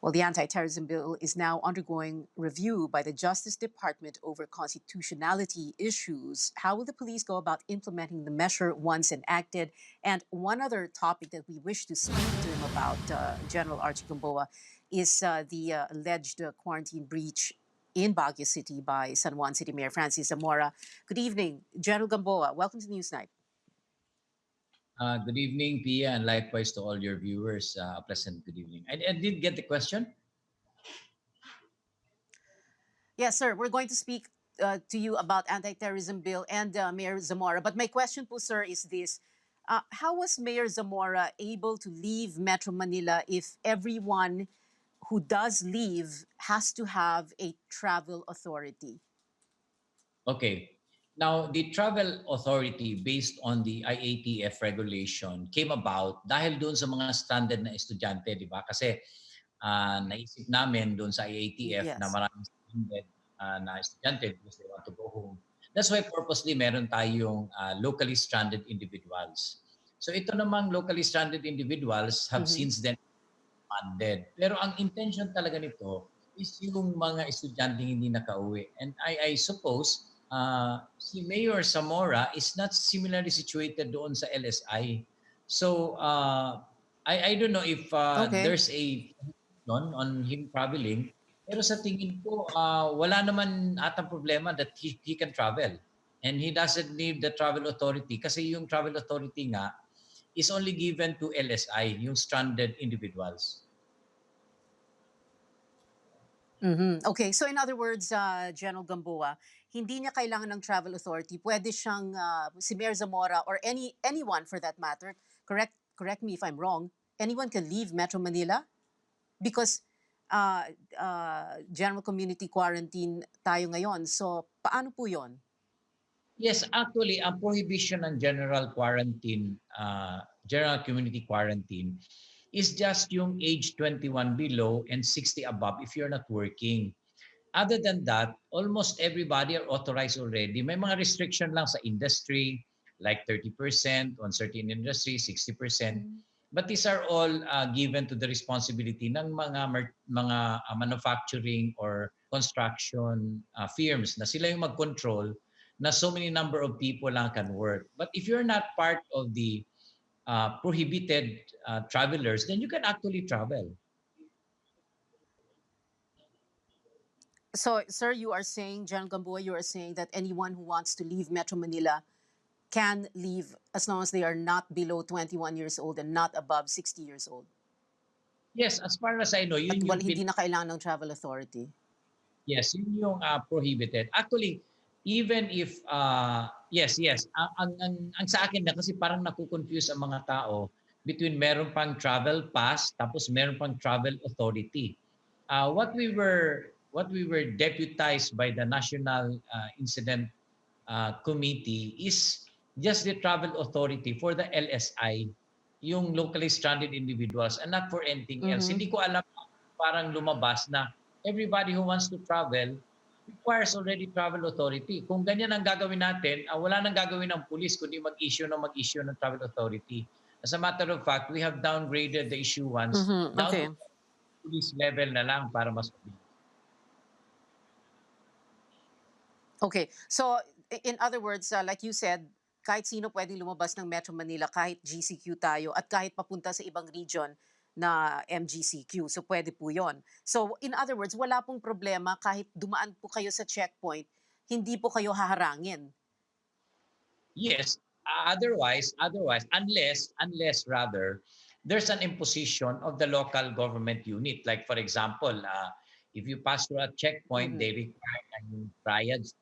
Well, the anti-terrorism bill is now undergoing review by the Justice Department over constitutionality issues. How will the police go about implementing the measure once enacted? And one other topic that we wish to speak to him about, General Archie Gamboa, is the alleged quarantine breach in Baguio City by San Juan City Mayor Francis Zamora. Good evening, General Gamboa. Welcome to Newsnight. Good evening, Pia, and likewise to all your viewers. A pleasant good evening. I did get the question. Yes, sir. We're going to speak to you about anti-terrorism bill and Mayor Zamora. But my question po, sir, is this. How was Mayor Zamora able to leave Metro Manila if everyone who does leave has to have a travel authority? Okay. Now, the travel authority based on the IATF regulation came about dahil doon sa mga stranded na estudyante, di ba? Kasi naisip namin doon sa IATF na Yes. maraming stranded na estudyante because they want to go home. That's why purposely meron tayong locally stranded individuals. So ito namang locally stranded individuals have since then funded. Pero ang intention talaga nito is yung mga estudyanteng hindi nakauwi. And I suppose si Mayor Zamora is not similarly situated doon sa LSI. So I don't know if Okay. there's a on him traveling. Pero sa tingin ko, wala naman atang problema that he can travel. And he doesn't need the travel authority kasi yung travel authority nga is only given to LSI, yung stranded individuals. Okay, so in other words, General Gamboa, hindi niya kailangan ng travel authority. Pwede siyang si Mayor Zamora or anyone for that matter. Correct me if I'm wrong. Anyone can leave Metro Manila because general community quarantine tayo ngayon. So paano po 'yon? Yes, actually, ang prohibition ng general quarantine, general community quarantine, is just yung age 21 below and 60 above if you're not working. Other than that, almost everybody are authorized already. May mga restriction lang sa industry, like 30% on certain industries, 60%. But these are all given to the responsibility ng mga manufacturing or construction firms na sila yung mag-control na so many number of people lang can work. But if you're not part of the prohibited travelers, then you can actually travel. So, sir, you are saying, General Gamboa, you are saying that anyone who wants to leave Metro Manila can leave as long as they are not below 21 years old and not above 60 years old. Yes, as far as I know, At yun yung hindi na kailangan ng travel authority. Yes, yun yung prohibited. Actually, even if yes, ang sa akin na kasi parang naku-confuse ang mga tao between meron pang travel pass tapos meron pang travel authority. What we were deputized by the National Incident Committee is just the travel authority for the LSI, yung locally stranded individuals, and not for anything else. Hindi ko alam, parang lumabas na everybody who wants to travel requires already travel authority. Kung ganyan ang gagawin natin, wala nang gagawin ng police kundi mag-issue ng travel authority. As a matter of fact, we have downgraded the issuance down Okay. to police level na lang para mas mabilis. Okay. So, in other words, like you said, kahit sino pwedeng lumabas ng Metro Manila, kahit GCQ tayo, at kahit papunta sa ibang region na MGCQ. So, pwede po yon. So, in other words, wala pong problema kahit dumaan po kayo sa checkpoint, hindi po kayo haharangin. Yes, otherwise, unless rather, there's an imposition of the local government unit. Like for example, if you pass through a checkpoint, they require triads.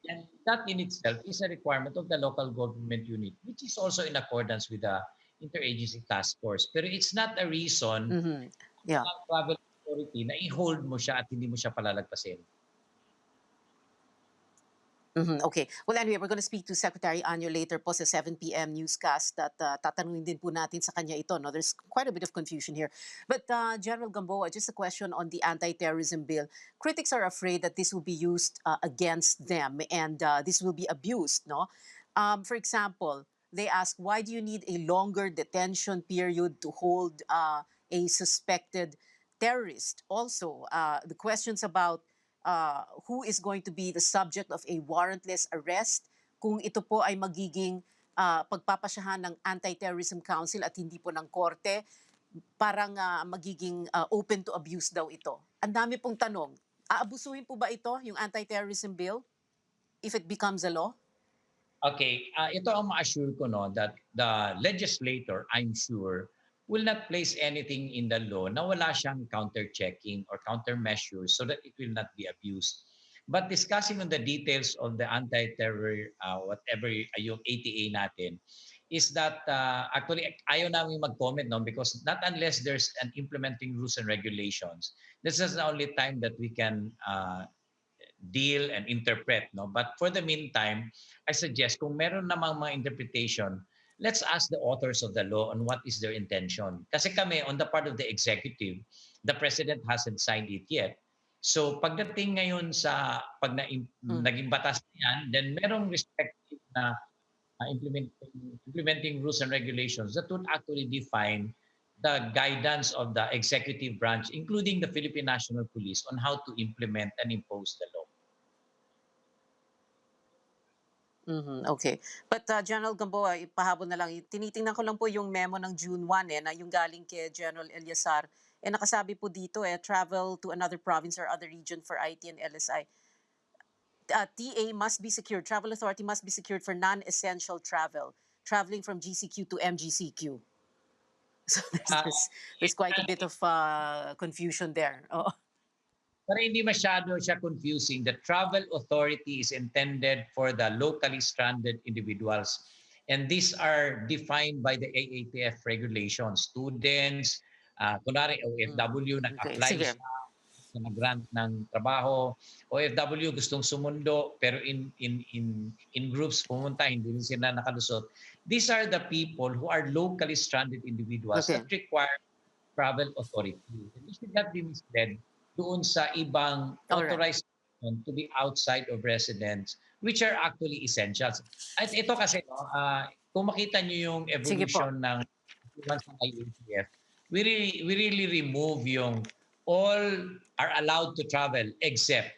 And that in itself is a requirement of the local government unit, which is also in accordance with the interagency task force. Pero it's not a reason Yeah. ng travel authority na i-hold mo siya at hindi mo siya palalagpasin. Okay. Well, anyway, we're going to speak to Secretary Anyo later po sa 7 p.m. newscast at tatanungin din po natin sa kanya ito. No? There's quite a bit of confusion here. But General Gamboa, just a question on the anti-terrorism bill. Critics are afraid that this will be used against them and this will be abused. No? For example, they ask, why do you need a longer detention period to hold a suspected terrorist also. The questions about who is going to be the subject of a warrantless arrest, kung ito po ay magiging pagpapasyahan ng Anti-Terrorism Council at hindi po ng korte, parang magiging open to abuse daw ito. Ang dami pong tanong. Aabusuhin po ba ito, yung Anti-Terrorism Bill, if it becomes a law? Okay, ito ang ma-assure ko no that the legislator, I'm sure, will not place anything in the law na wala siyang counter-checking or countermeasures so that it will not be abused. But discussing on the details of the anti-terror, whatever yung ATA natin, is that actually ayaw namin mag-comment no because not unless there's an implementing rules and regulations, this is the only time that we can deal and interpret, no? But for the meantime, I suggest kung meron namang mga interpretation, let's ask the authors of the law on what is their intention. Kasi kami, on the part of the executive, the president hasn't signed it yet. So pagdating ngayon sa pag naging batas yan, then merong respective na implementing rules and regulations that would actually define the guidance of the executive branch, including the Philippine National Police, on how to implement and impose the law. Okay. But General Gamboa, ipahabol na lang. Tinitingnan ko lang po yung memo ng June 1 na yung galing kay General Eliazar. Nakasabi po dito travel to another province or other region for IT and LSI. TA must be secured. Travel authority must be secured for non-essential travel. Traveling from GCQ to MGCQ. So there's quite a bit of confusion there. Oh. Para hindi masyado siya confusing, the travel authority is intended for the locally stranded individuals. And these are defined by the AATF regulations. Students, kunwari OFW, Okay, nag-apply sige. siya sa nag-grant ng trabaho. OFW gustong sumundo pero in groups pumunta, hindi rin sila nakalusot. These are the people who are locally stranded individuals Okay. that require travel authority. And this should not be misled doon sa ibang authorized to be outside of residence, which are actually essentials. At ito kasi, no, kung makita nyo yung evolution ng IATF, we really remove yung all are allowed to travel except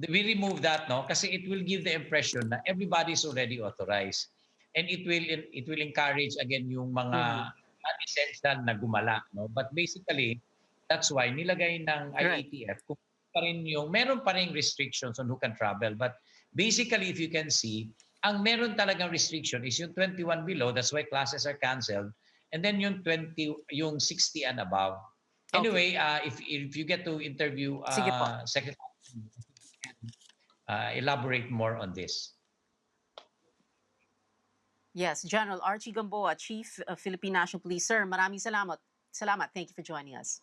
we remove that no kasi it will give the impression na everybody is already authorized and it will encourage again yung mga non-essential na gumala no but basically that's why nilagay ng IATF kung pa rin yung meron pa rin restrictions on who can travel but basically if you can see ang meron talagang restriction is yung 21 below, that's why classes are canceled, and then yung 20 yung 60 and above. Anyway, if you get to interview Sige po. Secretary, elaborate more on this. Yes, General Archie Gamboa, Chief of Philippine National Police. Sir, maraming salamat. Salamat. Thank you for joining us.